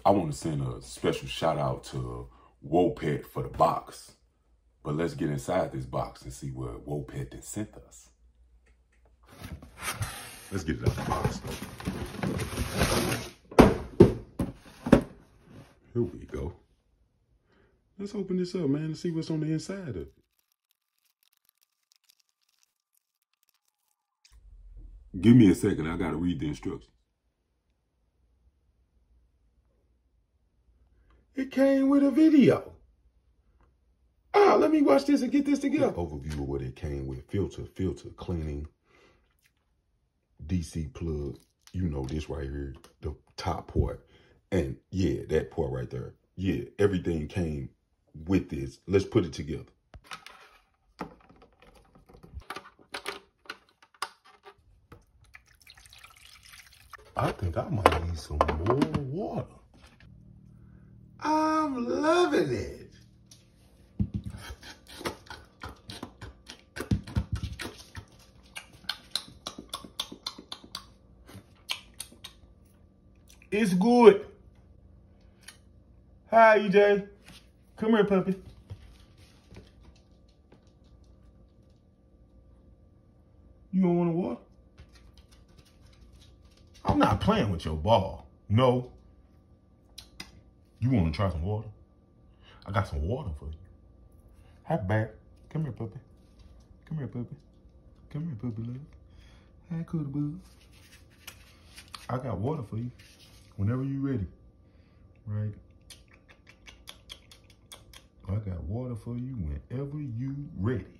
I want to send a special shout out to Wopet for the box. But let's get inside this box and see what Wopet has sent us. Let's get it out of the box. Here we go. Let's open this up, man, and see what's on the inside of it. Give me a second. I got to read the instructions. It came with a video. Oh, let me watch this and get this together. Overview of what it came with. Filter, cleaning, DC plug. You know this right here, the top port. And yeah, that port right there. Yeah, everything came with this. Let's put it together. I think I might need some more water. I'm loving it. It's good. Hi, EJ. Come here, puppy. You don't want water? I'm not playing with your ball. No. You want to try some water? I got some water for you. Hi, back. Come here, puppy. Come here, puppy. Come here, puppy love. Hi, cool bug. I got water for you whenever you ready. Right? I got water for you whenever you ready.